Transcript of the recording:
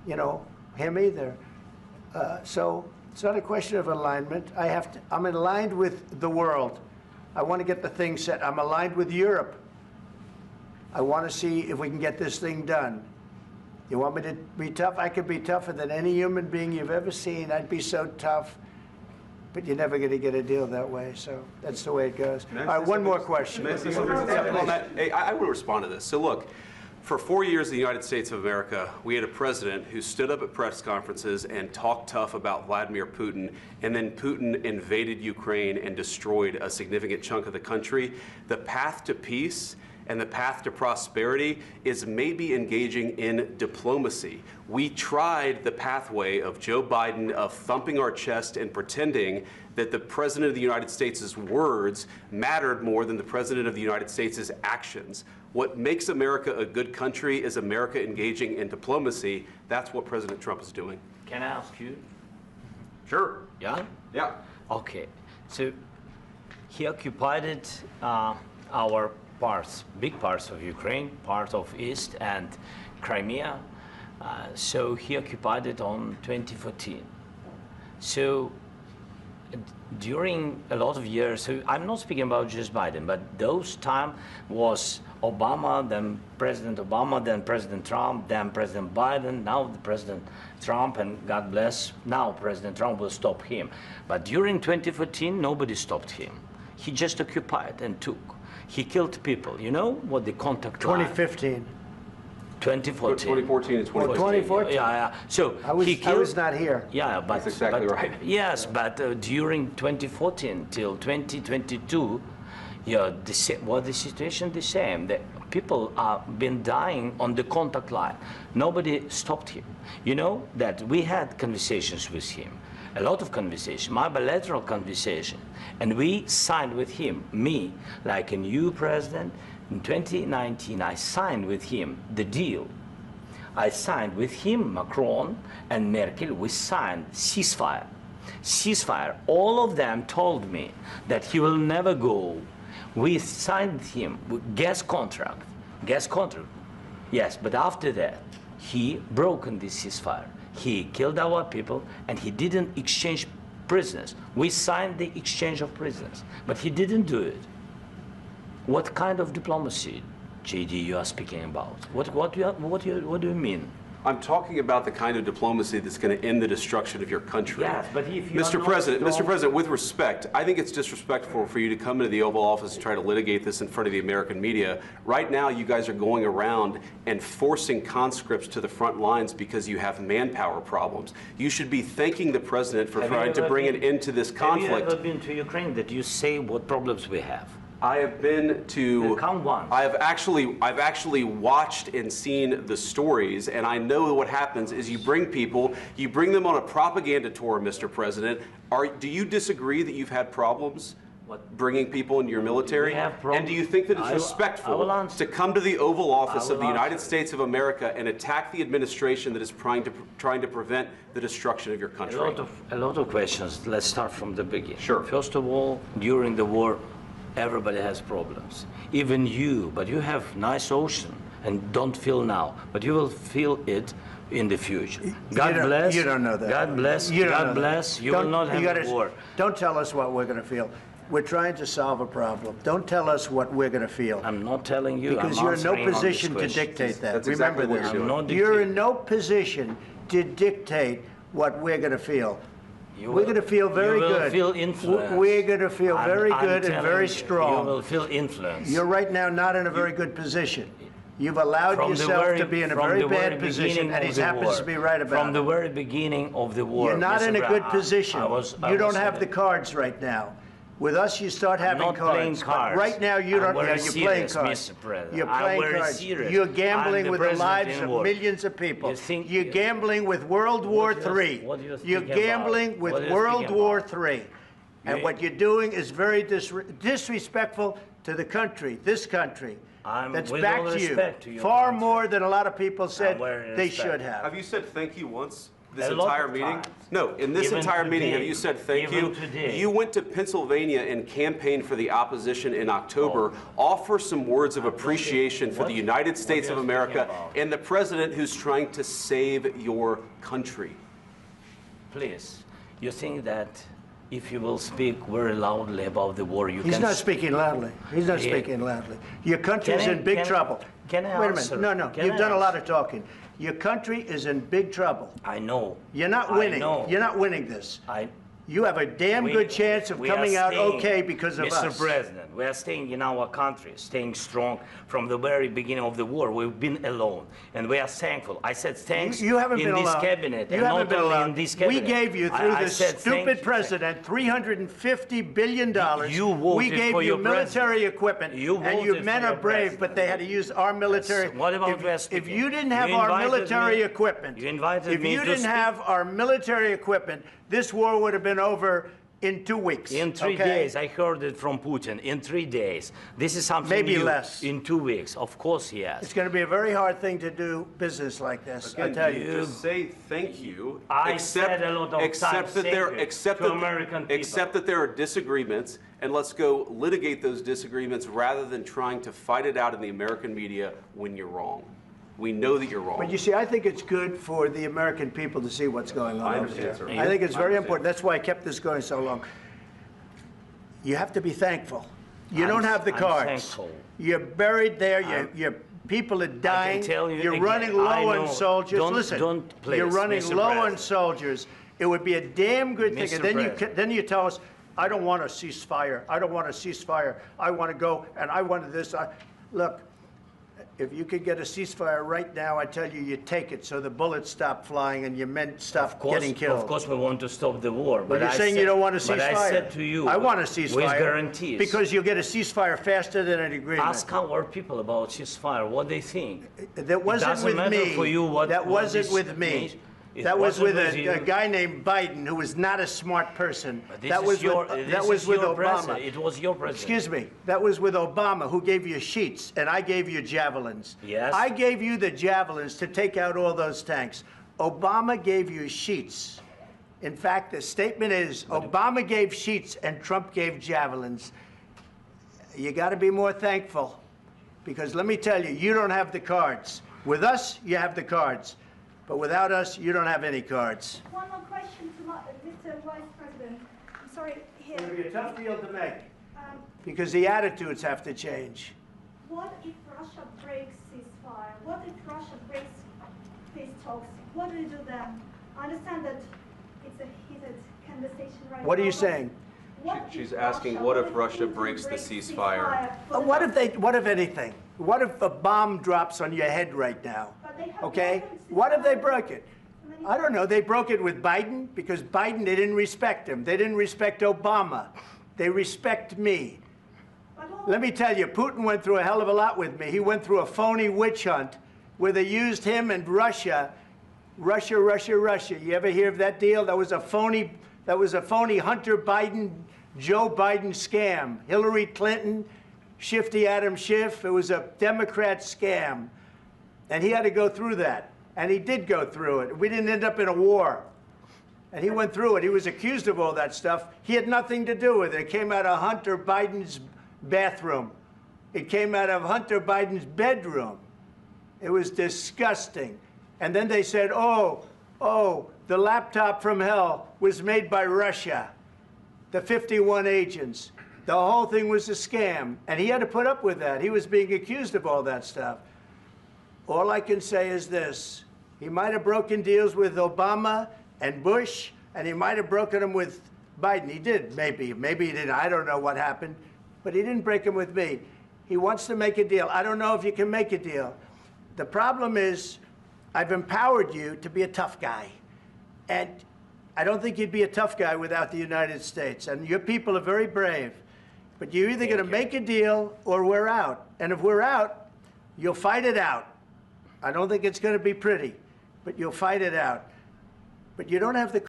you know, him either. So it's not a question of alignment. I'm aligned with the world. I want to get the thing set. I'm aligned with Europe. I want to see if we can get this thing done. You want me to be tough? I could be tougher than any human being you've ever seen. I'd be so tough. But you're never going to get a deal that way. So that's the way it goes. All right, one more question. I will respond to this. So look, for 4 years in the United States of America, we had a president who stood up at press conferences and talked tough about Vladimir Putin, and then Putin invaded Ukraine and destroyed a significant chunk of the country. The path to peace and the path to prosperity is maybe engaging in diplomacy. We tried the pathway of Joe Biden of thumping our chest and pretending that the President of the United States' words mattered more than the President of the United States' actions. What makes America a good country is America engaging in diplomacy. That's what President Trump is doing. Can I ask you? Sure. Yeah? Yeah. Okay. So he occupied our parts, big parts of Ukraine, part of East and Crimea. So he occupied it on 2014. So during a lot of years, so I'm not speaking about just Biden, but those time was Obama, then President Obama, then President Trump, then President Biden, now the President Trump, and God bless, now President Trump will stop him. But during 2014, nobody stopped him. He just occupied and took. He killed people. You know what the contact 2015. 2014 2014. and 2014. 2014. Yeah. So I was not here. Yeah, but that's exactly right. Yes, but during 2014 till 2022, yeah, the situation the same. The people have been dying on the contact line. Nobody stopped him. You know that we had conversations with him, a lot of conversation, my bilateral conversation, and we signed with him, me, like a new president. In 2019, I signed with him the deal. I signed with him, Macron and Merkel, we signed ceasefire. Ceasefire. All of them told me that he will never go. We signed with him with gas contract. Yes, but after that, he broken this ceasefire. He killed our people and he didn't exchange prisoners. We signed the exchange of prisoners, but he didn't do it. What kind of diplomacy, JD, you are speaking about? What do you mean? I'm talking about the kind of diplomacy that's going to end the destruction of your country. Yes, but if you Mr. President, with respect, I think it's disrespectful for you to come into the Oval Office and try to litigate this in front of the American media. Right now, you guys are going around and forcing conscripts to the front lines because you have manpower problems. You should be thanking the President for trying to bring an end to this conflict. Have you ever been to Ukraine that you say what problems we have? I have been to. Come once. I've actually watched and seen the stories, and I know what happens is you bring them on a propaganda tour, Mr. President. Do you disagree that you've had problems bringing people into your military? And do you think that it's respectful to come to the Oval Office of the United States of America and attack the administration that is trying to prevent the destruction of your country? A lot of questions. Let's start from the beginning. Sure. First of all, during the war, everybody has problems, even you, but you have nice ocean and don't feel now, but you will feel it in the future. God bless. You don't know that. God bless. God bless. You will not have a war. Don't tell us what we're going to feel. We're trying to solve a problem. Don't tell us what we're going to feel. I'm not telling you. Because you're in no position to dictate that. That's Remember exactly this. You're in no position to dictate what we're going to feel. We're going to feel very good. You will feel influence. We're going to feel very good and very strong. You will feel influence. You're right now not in a very good position. You've allowed yourself to be in a very bad position, and he happens to be right about it. From the very beginning of the war. You're not in a good position. You don't have the cards right now. With us, you start having cards. I'm not playing cards. Right now, you don't. You're playing cards. Mr. President. You're playing cards. Serious. You're gambling with the lives of millions of people. You're gambling with World War III. You're gambling with World War III. And what you're doing is very disrespectful to the country, this country. That's back to you. Far more than a lot of people said they should have. Have you said thank you once? this A lot entire of meeting? times. No, in this Even entire meeting, have today. you said thank Even you? today. You went to Pennsylvania and campaigned for the opposition in October. Offer some words of appreciation for the United States of are you America speaking about? and the president who's trying to save your country. Please, you think that if you will speak very loudly about the war, you He's can... not speaking loudly. He's not Yeah. speaking loudly. Your country is Can I- in big can- trouble. can I Wait a answer? minute. No, Can you've I done a lot answer? of talking. Your country is in big trouble. I know. You're not I winning. know. You're not winning this. I, You have a damn we- good chance of we are coming out staying, okay because of Mr. us. President, we are staying in our country, staying strong from the very beginning of the war. We've been alone, and we are thankful. I said thanks You haven't in been this alone. cabinet, You and haven't not been only alone. in this We cabinet. gave you, through I this said thank stupid you. president, $350 billion. You voted We gave for you your military president. equipment, You and you voted men for are your brave, president. but they had to use our military. Yes. What about if, we are if speaking? you didn't have You our invited military me- equipment, you invited if me you to didn't speak. have our military equipment, this war would have been over in 2 weeks. In 3 okay? days, I heard it from Putin. In 3 days, this is something Maybe new. less. In 2 weeks, of course, yes. It's going to be a very hard thing to do business like this. I Again, tell you you. just say thank you. I said a lot of except times that thank there, you except to that, American people. except that there are disagreements, and let's go litigate those disagreements rather than trying to fight it out in the American media when you're wrong. We know that you're wrong. But you see, I think it's good for the American people to see what's going on I over understand, there. sir. I think it's I very understand. important. That's why I kept this going so long. You have to be thankful. You I'm- don't have the I'm cards. thankful. You're buried there. Your people are dying. tell you You're again, running low I on know. soldiers. Don't- Listen, don't, please, you're running Mr. low on President. soldiers. It would be a damn good thing. Mr. And then President. then you tell us, I don't want a ceasefire. I don't want a ceasefire. I want to go and I want this. Look, if you could get a ceasefire right now, I tell you, you take it so the bullets stop flying and your men stop getting killed. Of course, we want to stop the war. But you're saying you don't want a ceasefire. But I said to you, I want a ceasefire. with guarantees. Because you'll get a ceasefire faster than an agreement. Ask our people about ceasefire, what they think. That wasn't doesn't with matter me. for you what- that what wasn't this with me. means. It That was wasn't with with you. a guy named Biden, who was not a smart person. But this That is was your, with, this that was is with your Obama. president. It was your president. Excuse me. That was with Obama, who gave you sheets, and I gave you javelins. Yes. I gave you the javelins to take out all those tanks. Obama gave you sheets. In fact, the statement is Obama gave sheets and Trump gave javelins. You got to be more thankful, because let me tell you, you don't have the cards. With us, you have the cards. But without us, you don't have any cards. One more question to Mr. Vice President. I'm sorry, here. It's going to be a tough deal to make, Um, because the attitudes have to change. what if Russia breaks ceasefire? What if Russia breaks peace talks? What do you do then? I understand that it's a heated conversation right now. What are you but saying? what if She's asking, what if Russia Putin breaks the breaks ceasefire? for the- What if anything? What if a bomb drops on your head right now? But they have Okay? broken What if they ceasefire broke it? many I don't know. They broke it with Biden because Biden, they didn't respect him. They didn't respect Obama. They respect me. But all- Let me tell you, Putin went through a hell of a lot with me. He went through a phony witch hunt where they used him and Russia. Russia. You ever hear of that deal? That was a phony Hunter Biden, Joe Biden scam. Hillary Clinton, Shifty Adam Schiff. It was a Democrat scam. And he had to go through that. And he did go through it. We didn't end up in a war. And he went through it. He was accused of all that stuff. He had nothing to do with it. It came out of Hunter Biden's bathroom. It came out of Hunter Biden's bedroom. It was disgusting. And then they said, oh, the laptop from hell was made by Russia, the 51 agents. The whole thing was a scam. And he had to put up with that. He was being accused of all that stuff. All I can say is this. He might have broken deals with Obama and Bush, and he might have broken them with Biden. He did, maybe. Maybe he didn't. I don't know what happened. But he didn't break them with me. He wants to make a deal. I don't know if you can make a deal. The problem is, I've empowered you to be a tough guy. And I don't think you'd be a tough guy without the United States. And your people are very brave. But you're either going to make a deal or we're out. And if we're out, you'll fight it out. I don't think it's going to be pretty, but you'll fight it out. But you don't have the